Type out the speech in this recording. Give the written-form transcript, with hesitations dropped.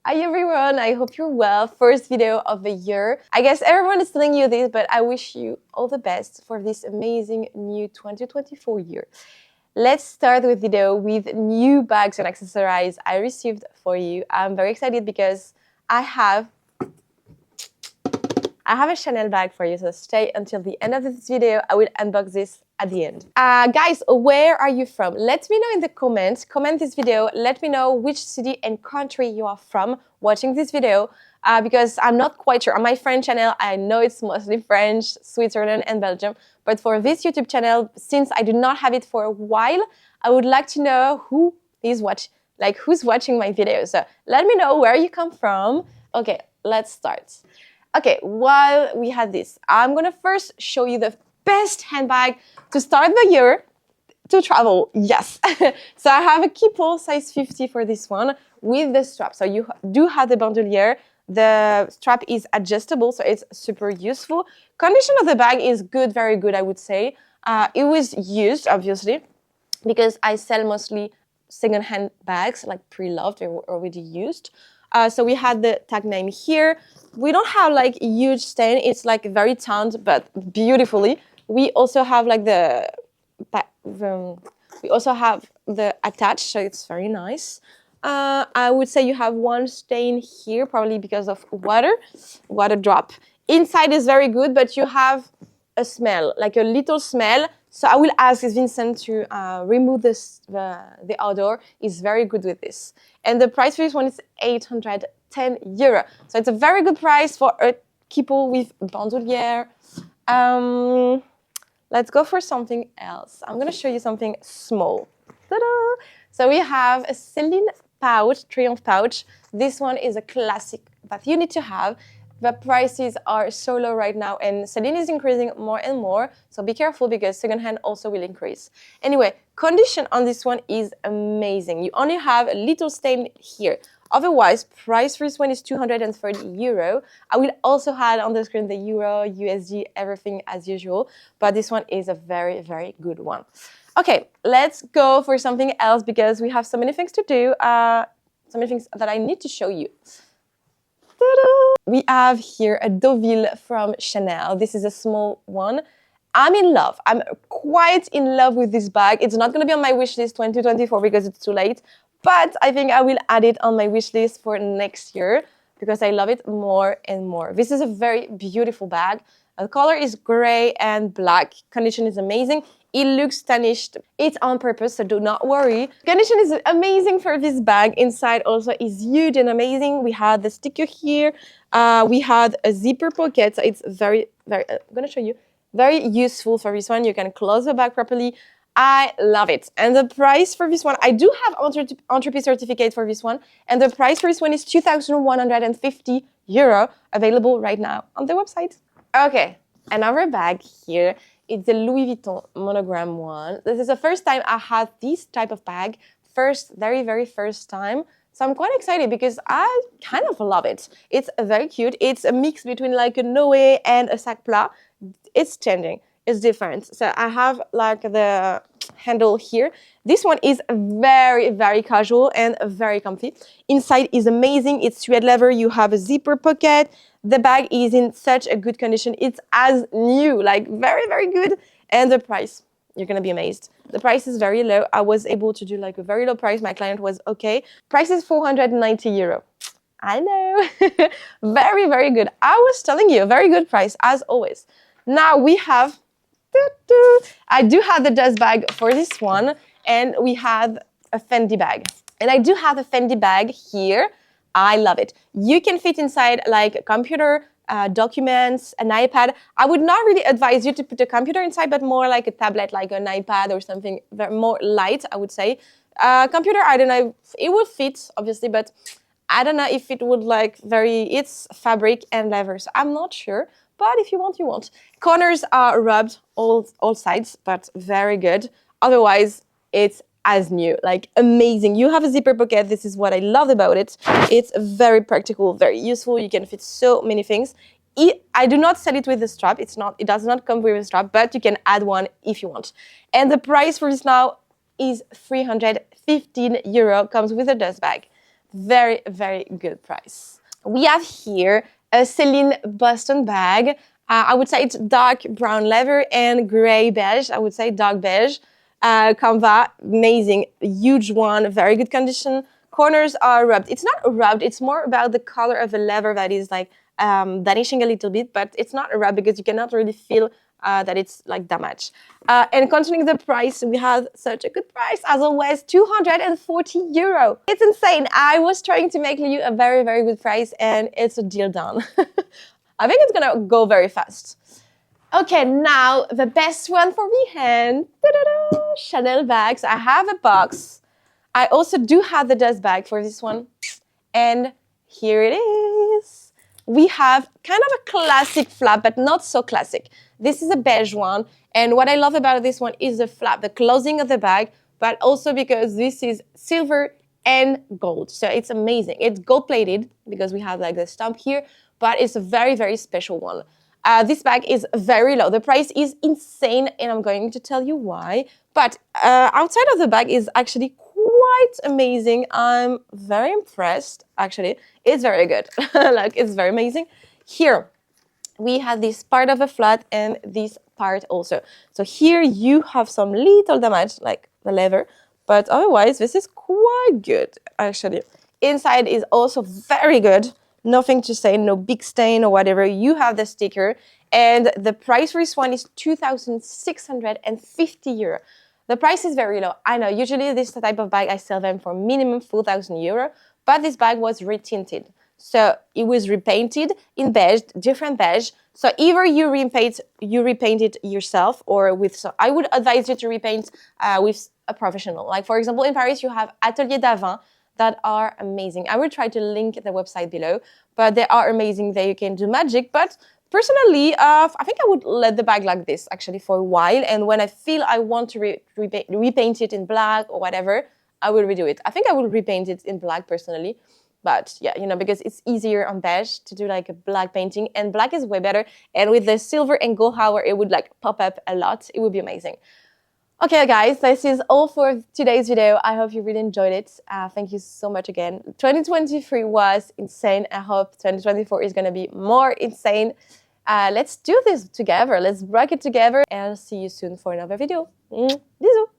Hi everyone, I hope you're well. First video of the year. I guess everyone is telling you this, but I wish you all the best for this amazing new 2024 year. Let's start the video with new bags and accessories I received for you. I'm very excited because I have a Chanel bag for you, so stay until the end of this video. I will unbox this at the end. Guys, where are you from? Let me know in the comments. Comment this video. Let me know which city and country you are from watching this video because I'm not quite sure. On my French channel, I know it's mostly French, Switzerland, and Belgium. But for this YouTube channel, since I do not have it for a while, I would like to know who's watching my videos. So let me know where you come from. Okay, let's start. Okay, while we had this, I'm gonna first show you the best handbag to start the year to travel. Yes. So I have a Keeple size 50 for this one with the strap. So you do have the bandolier. The strap is adjustable, so it's super useful. Condition of the bag is good, very good, I would say. It was used, obviously, because I sell mostly second-hand bags, like pre-loved, they were already used. So we had the tag name here. We don't have like huge stain. It's like very tanned, but beautifully. We also have like we also have the attached, so it's very nice. I would say you have one stain here, probably because of water drop. Inside is very good, but you have a smell, like a little smell. So I will ask Vincent to remove the odor. He's very good with this. And the price for this one is 810 euro. So it's a very good price for a Keeple with bandolier. Let's go for something else. I'm gonna show you something small. Ta-da! So we have a Celine pouch, Triumph pouch. This one is a classic that you need to have. The prices are so low right now and Celine is increasing more and more. So be careful because secondhand also will increase. Anyway, condition on this one is amazing. You only have a little stain here. Otherwise, price for this one is 230 euro. I will also add on the screen the euro, USD, everything as usual. But this one is a very, very good one. Okay, let's go for something else because we have so many things to do. So many things that I need to show you. We have here a Deauville from Chanel. This is a small one. I'm in love. I'm quite in love with this bag. It's not going to be on my wish list 2024 because it's too late. But I think I will add it on my wish list for next year because I love it more and more. This is a very beautiful bag. The color is gray and black. Condition is amazing. It looks tarnished. It's on purpose, so do not worry. Condition is amazing for this bag. Inside also is huge and amazing. We had the sticker here. We had a zipper pocket. So it's very, very, I'm gonna show you. Very useful for this one. You can close the bag properly. I love it. And the price for this one, I do have Entropy certificate for this one. And the price for this one is 2,150 euro, available right now on the website. Okay, another bag here. It's the Louis Vuitton monogram one. This is the first time I had this type of bag. Very, very first time. So I'm quite excited because I kind of love it. It's very cute. It's a mix between like a Noé and a sac plat. It's changing. It's different. So I have like the handle here. This one is very, very casual and very comfy. Inside is amazing. It's suede leather. You have a zipper pocket. The bag is in such a good condition. It's as new, like very, very good. And the price, you're gonna be amazed. The price is very low. I was able to do like a very low price. My client was okay. Price is 490 euro. I know. Very, very good. I was telling you, a very good price as always. Now we have, I do have the dust bag for this one. And we have a Fendi bag. And I do have a Fendi bag here. I love it. You can fit inside like a computer, documents, an iPad. I would not really advise you to put a computer inside, but more like a tablet, like an iPad or something more light, I would say. Computer, I don't know, it would fit, obviously, but I don't know if it would like it's fabric and leather, so I'm not sure. But if you want, you want. Corners are rubbed, all sides, but very good. Otherwise, it's as new, like amazing. You have a zipper pocket. This is what I love about it. It's very practical, very useful. You can fit so many things. I do not sell it with the strap. It does not come with a strap, but you can add one if you want. And the price for this now is 315 euro, comes with a dust bag. Very, very good price. We have here a Celine Boston bag. I would say it's dark brown leather and gray beige. I would say dark beige. Canva, amazing, huge one, very good condition. Corners are rubbed. It's not rubbed, it's more about the color of the leather that is like vanishing a little bit, but it's not rubbed because you cannot really feel that it's like damaged. And concerning the price, we have such a good price, as always, 240 euro. It's insane. I was trying to make you a very, very good price and it's a deal done. I think it's gonna go very fast. Okay, now the best one for me hand. Ta-da-da! Chanel bags. I have a box. I also do have the dust bag for this one. And here it is. We have kind of a classic flap, but not so classic. This is a beige one. And what I love about this one is the flap, the closing of the bag, but also because this is silver and gold. So it's amazing. It's gold plated because we have like the stamp here, but it's a very, very special one. This bag is very low. The price is insane, and I'm going to tell you why. But outside of the bag is actually quite amazing. I'm very impressed, actually. It's very good. Like, it's very amazing. Here, we have this part of a flat and this part also. So here you have some little damage, like the leather, but otherwise this is quite good, actually. Inside is also very good. Nothing to say, no big stain or whatever. You have the sticker, and the price for this one is 2,650 euro. The price is very low. I know, usually this type of bag, I sell them for minimum 4,000 euro, but this bag was retinted. So it was repainted in beige, different beige. So either you repaint it yourself, or with, so I would advise you to repaint with a professional. Like for example, in Paris, you have Atelier d'Avin, that are amazing. I will try to link the website below, but they are amazing. There you can do magic. But personally, I think I would let the bag like this actually for a while. And when I feel I want to repaint it in black or whatever, I will redo it. I think I will repaint it in black personally. But yeah, you know, because it's easier on beige to do like a black painting, and black is way better. And with the silver and gold, however, it would like pop up a lot. It would be amazing. Okay, guys, this is all for today's video. I hope you really enjoyed it. Thank you so much again. 2023 was insane. I hope 2024 is going to be more insane. Let's do this together. Let's rock it together. And I'll see you soon for another video. Bisous.